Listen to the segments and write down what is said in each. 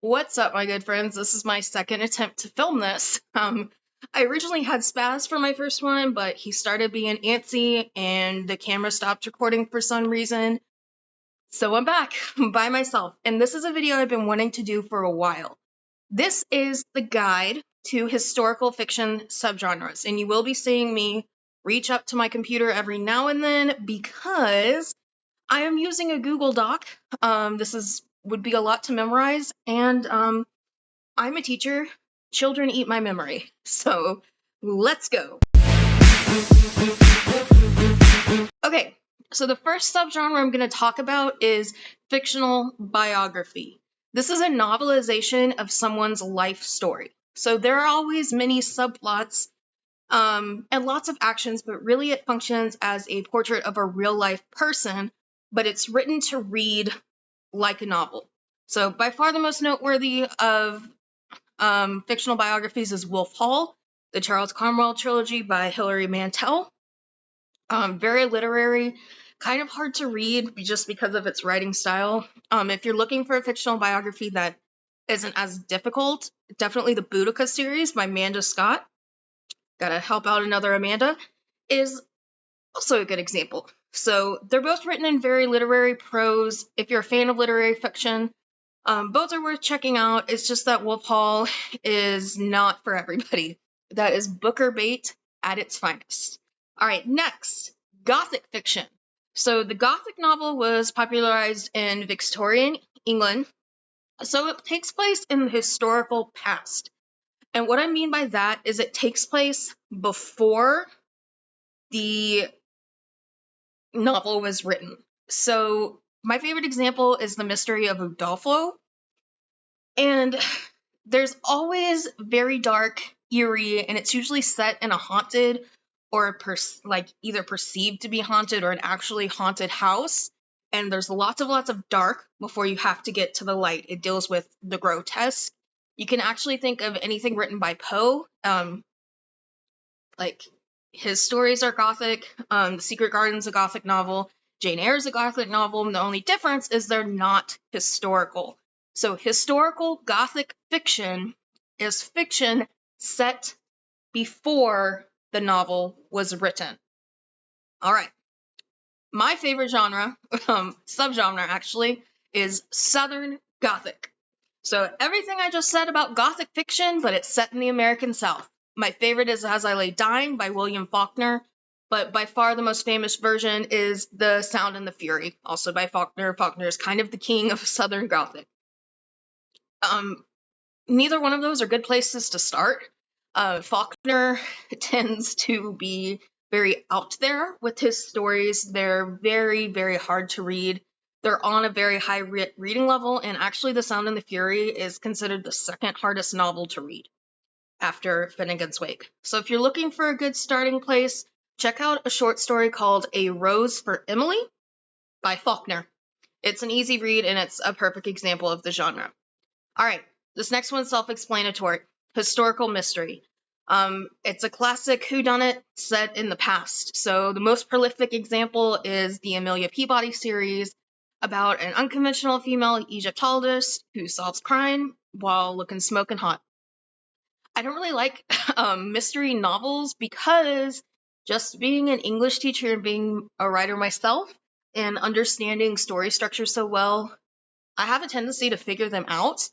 What's up, my good friends? This is my second attempt to film this. I originally had Spaz for my first one, but he started being antsy and the camera stopped recording for some reason. So I'm back by myself, and this is a video I've been wanting to do for a while. This is the guide to historical fiction subgenres, and you will be seeing me reach up to my computer every now and then because I am using a Google Doc. This would be a lot to memorize, and I'm a teacher. Children eat my memory. So let's go. Okay, so the first subgenre I'm going to talk about is fictional biography. This is a novelization of someone's life story. So there are always many subplots and lots of actions, but really it functions as a portrait of a real life person, but it's written to read like a novel. So by far the most noteworthy of fictional biographies is Wolf Hall, the Charles Cromwell trilogy by Hilary Mantel. Very literary, kind of hard to read just because of its writing style. If you're looking for a fictional biography that isn't as difficult, definitely the Boudica series by Amanda Scott, gotta help out another Amanda, is also a good example. So they're both written in very literary prose. If you're a fan of literary fiction, both are worth checking out. It's just that Wolf Hall is not for everybody. That is Booker bait at its finest. All right, next, Gothic fiction. So the Gothic novel was popularized in Victorian England, so it takes place in the historical past. And what I mean by that is it takes place before the novel was written. So my favorite example is The Mystery of Udolpho. And there's always very dark, eerie, and it's usually set in a haunted or either perceived to be haunted or an actually haunted house. And there's lots of dark before you have to get to the light. It deals with the grotesque. You can actually think of anything written by Poe. Like his stories are Gothic. The Secret Garden's a Gothic novel. Jane Eyre's a Gothic novel. And the only difference is they're not historical. So historical Gothic fiction is fiction set before the novel was written. All right. My favorite genre, subgenre actually, is Southern Gothic. So everything I just said about Gothic fiction, but it's set in the American South. My favorite is As I Lay Dying by William Faulkner, but by far the most famous version is The Sound and the Fury, also by Faulkner. Faulkner is kind of the king of Southern Gothic. Neither one of those are good places to start. Faulkner tends to be very out there with his stories. They're very, very hard to read. They're on a very high reading level, and actually The Sound and the Fury is considered the second hardest novel to read after Finnegan's Wake. So if you're looking for a good starting place, check out a short story called A Rose for Emily by Faulkner. It's an easy read, and it's a perfect example of the genre. All right, this next one's self-explanatory. Historical mystery. It's a classic whodunit set in the past. So the most prolific example is the Amelia Peabody series about an unconventional female Egyptologist who solves crime while looking smoking hot. I don't really like mystery novels because just being an English teacher and being a writer myself and understanding story structure so well, I have a tendency to figure them out.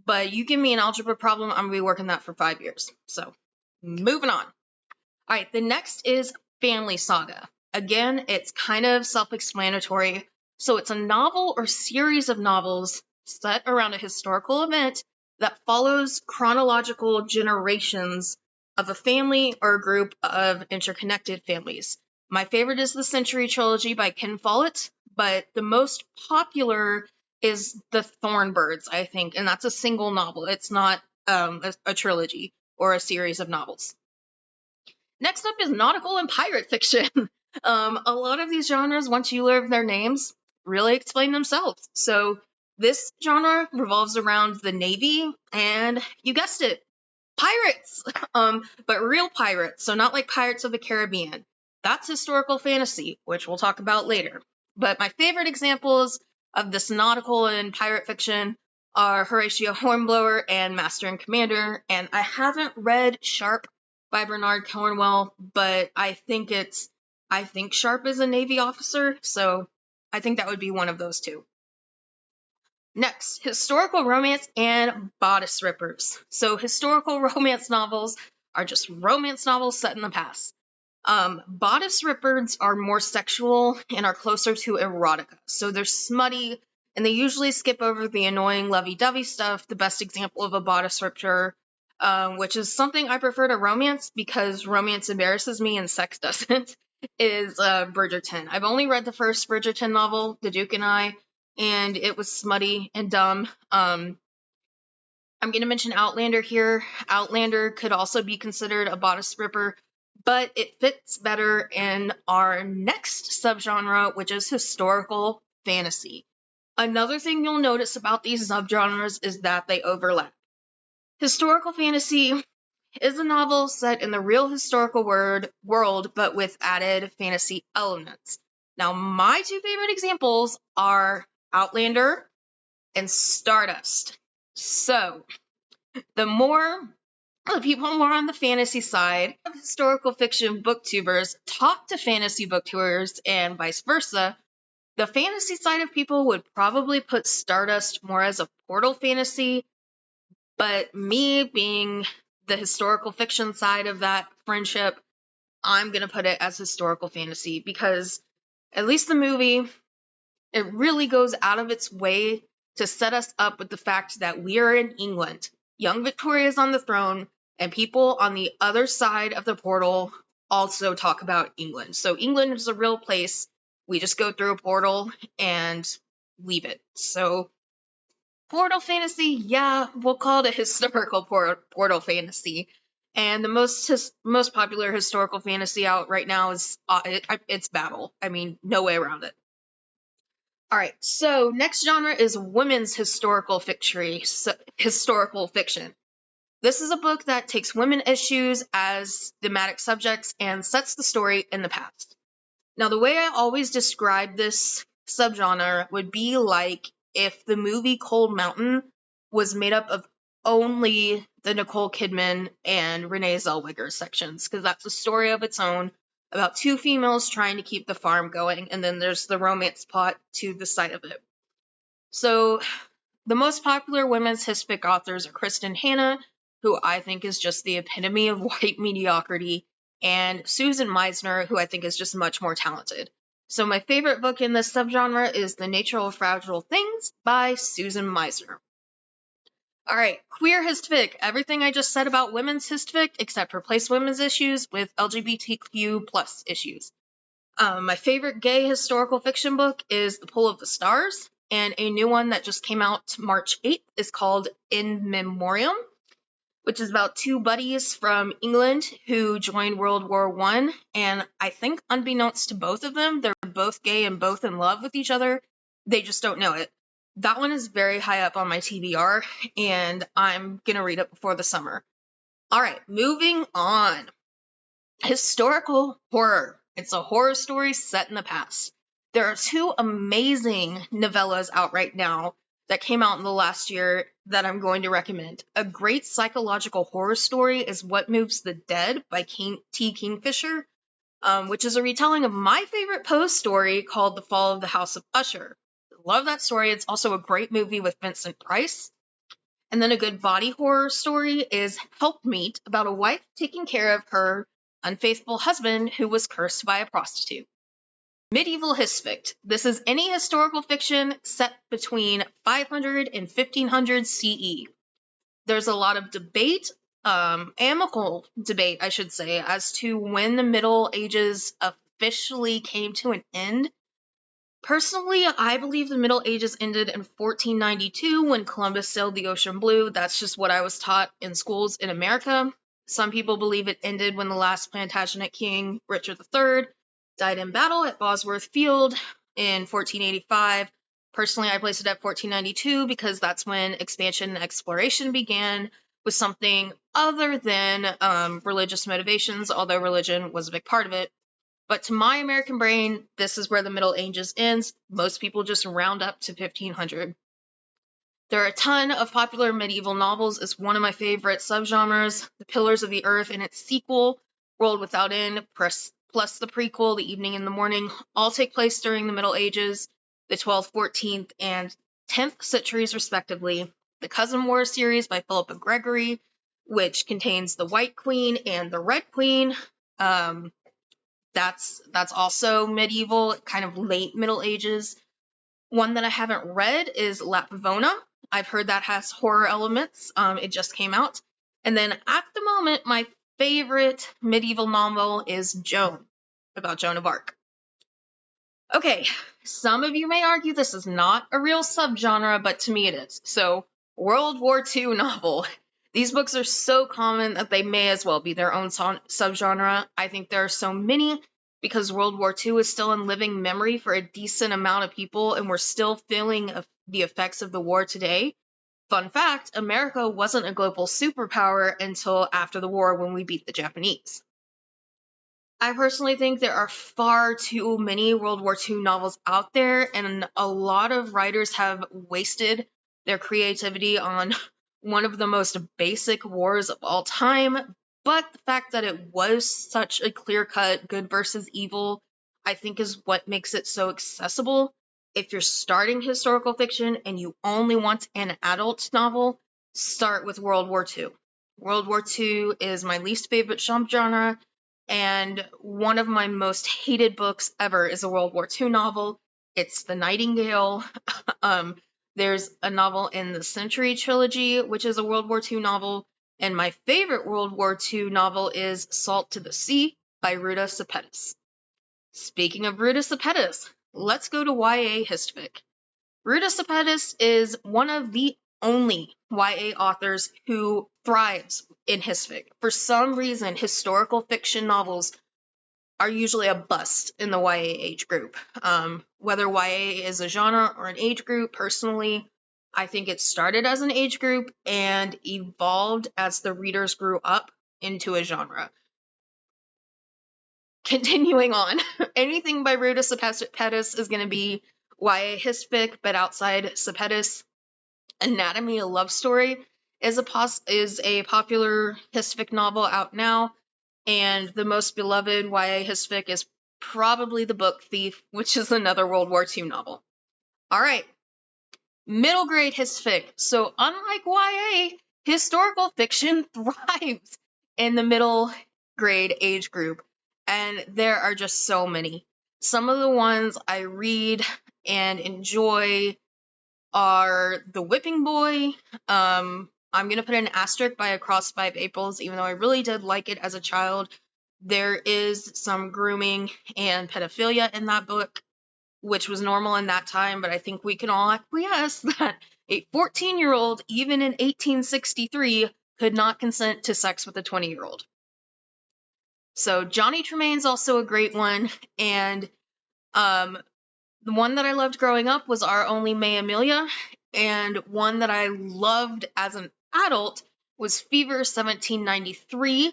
But you give me an algebra problem, I'm going to be working that for 5 years. So, moving on. All right, the next is Family Saga. Again, it's kind of self-explanatory. So it's a novel or series of novels set around a historical event that follows chronological generations of a family or a group of interconnected families. My favorite is the Century Trilogy by Ken Follett, but the most popular is the Thornbirds, I think, and that's a single novel. It's not a trilogy or a series of novels. Next up is nautical and pirate fiction. A lot of these genres, once you learn their names, really explain themselves. So this genre revolves around the Navy, and you guessed it, pirates, but real pirates, so not like Pirates of the Caribbean. That's historical fantasy, which we'll talk about later. But my favorite examples of this nautical and pirate fiction are Horatio Hornblower and Master and Commander, and I haven't read Sharp by Bernard Cornwell, but I think Sharp is a Navy officer, so I think that would be one of those two. Next, historical romance and bodice rippers. So historical romance novels are just romance novels set in the past. Bodice rippers are more sexual and are closer to erotica. So they're smutty, and they usually skip over the annoying lovey-dovey stuff. The best example of a bodice ripper, which is something I prefer to romance because romance embarrasses me and sex doesn't, is Bridgerton. I've only read the first Bridgerton novel, The Duke and I, and it was smutty and dumb. I'm going to mention Outlander here. Outlander could also be considered a bodice ripper, but it fits better in our next subgenre, which is historical fantasy. Another thing you'll notice about these subgenres is that they overlap. Historical fantasy is a novel set in the real historical world, but with added fantasy elements. Now, my two favorite examples are Outlander and Stardust. So, the people more on the fantasy side of historical fiction booktubers talk to fantasy booktubers and vice versa. The fantasy side of people would probably put Stardust more as a portal fantasy, but me being the historical fiction side of that friendship, I'm going to put it as historical fantasy because at least the movie, it really goes out of its way to set us up with the fact that we are in England. Young Victoria is on the throne, and people on the other side of the portal also talk about England. So England is a real place. We just go through a portal and leave it. So portal fantasy, yeah, we'll call it a historical portal fantasy. And the most popular historical fantasy out right now is it's Babel. I mean, no way around it. All right, so next genre is women's historical fiction. This is a book that takes women issues as thematic subjects and sets the story in the past. Now, the way I always describe this subgenre would be like if the movie Cold Mountain was made up of only the Nicole Kidman and Renee Zellweger sections, because that's a story of its own about two females trying to keep the farm going, and then there's the romance plot to the side of it. So the most popular women's historic authors are Kristen Hanna, who I think is just the epitome of white mediocrity, and Susan Meisner, who I think is just much more talented. So my favorite book in this subgenre is The Nature of Fragile Things by Susan Meisner. All right, queer histofic. Everything I just said about women's histofic, except replace women's issues with LGBTQ plus issues. My favorite gay historical fiction book is The Pull of the Stars, and a new one that just came out March 8th is called In Memoriam, which is about two buddies from England who joined World War I, and I think unbeknownst to both of them, they're both gay and both in love with each other. They just don't know it. That one is very high up on my TBR, and I'm going to read it before the summer. All right, moving on. Historical horror. It's a horror story set in the past. There are two amazing novellas out right now that came out in the last year that I'm going to recommend. A great psychological horror story is What Moves the Dead by T. Kingfisher, which is a retelling of my favorite Poe story called The Fall of the House of Usher. Love that story. It's also a great movie with Vincent Price. And then a good body horror story is Helpmeet, about a wife taking care of her unfaithful husband who was cursed by a prostitute. Medieval histofic. This is any historical fiction set between 500 and 1500 CE. There's a lot of debate, amicable debate, I should say, as to when the Middle Ages officially came to an end. Personally, I believe the Middle Ages ended in 1492 when Columbus sailed the ocean blue. That's just what I was taught in schools in America. Some people believe it ended when the last Plantagenet king, Richard III, died in battle at Bosworth Field in 1485. Personally, I place it at 1492 because that's when expansion and exploration began with something other than religious motivations, although religion was a big part of it. But to my American brain, this is where the Middle Ages ends. Most people just round up to 1500. There are a ton of popular medieval novels. It's one of my favorite subgenres. The Pillars of the Earth and its sequel, World Without End, plus the prequel, The Evening and the Morning, all take place during the Middle Ages, the 12th, 14th, and 10th centuries respectively. The Cousin War series by Philippa Gregory, which contains the White Queen and the Red Queen. That's also medieval, kind of late Middle Ages. One that I haven't read is Lapvona. I've heard that has horror elements. It just came out. And then at the moment, my favorite medieval novel is Joan, about Joan of Arc. Okay, some of you may argue this is not a real subgenre, but to me it is. So, World War II novel. These books are so common that they may as well be their own subgenre. I think there are so many because World War II is still in living memory for a decent amount of people, and we're still feeling the effects of the war today. Fun fact, America wasn't a global superpower until after the war when we beat the Japanese. I personally think there are far too many World War II novels out there, and a lot of writers have wasted their creativity on one of the most basic wars of all time. But the fact that it was such a clear-cut good versus evil, I think is what makes it so accessible. If you're starting historical fiction and you only want an adult novel, start with World War II. World War II is my least favorite subgenre, and one of my most hated books ever is a World War II novel. It's The Nightingale. There's a novel in the Century trilogy, which is a World War II novel. And my favorite World War II novel is Salt to the Sea by Ruta Sepetys. Speaking of Ruta Sepetys, let's go to YA Hisfic. Ruta Sepetys is one of the only YA authors who thrives in Hisfic. For some reason, historical fiction novels are usually a bust in the YA age group. Whether YA is a genre or an age group, personally, I think it started as an age group and evolved as the readers grew up into a genre. Continuing on, anything by Ruta Sepetys is going to be YA Hisfic, but outside Sepetys, Anatomy of Love Story is a popular Hisfic novel out now, and the most beloved YA Hisfic is probably The Book Thief, which is another World War II novel. All right, middle grade Hisfic. So unlike YA, historical fiction thrives in the middle grade age group, and there are just so many. Some of the ones I read and enjoy are The Whipping Boy. I'm going to put an asterisk by Across 5 Aprils, even though I really did like it as a child. There is some grooming and pedophilia in that book, which was normal in that time, but I think we can all acquiesce that a 14-year-old, even in 1863, could not consent to sex with a 20-year-old. So Johnny Tremaine's also a great one, and the one that I loved growing up was Our Only May Amelia, and one that I loved as an adult was Fever 1793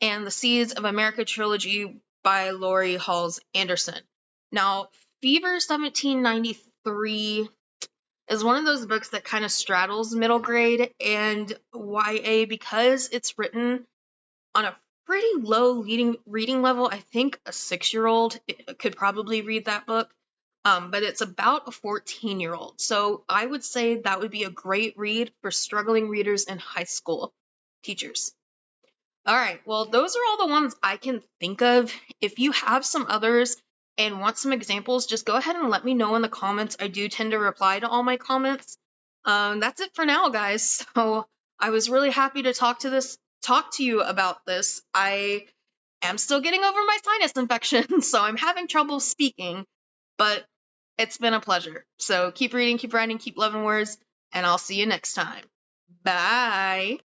and the Seeds of America trilogy by Laurie Halse Anderson. Now, Fever 1793 is one of those books that kind of straddles middle grade and YA because it's written on a pretty low reading level. I think a 6-year-old could probably read that book. But it's about a 14-year-old. So I would say that would be a great read for struggling readers and high school teachers. All right, well, those are all the ones I can think of. If you have some others and want some examples, just go ahead and let me know in the comments. I do tend to reply to all my comments. That's it for now, guys. So I was really happy to talk to you about this. I am still getting over my sinus infection, so I'm having trouble speaking, but it's been a pleasure. So keep reading, keep writing, keep loving words, and I'll see you next time. Bye!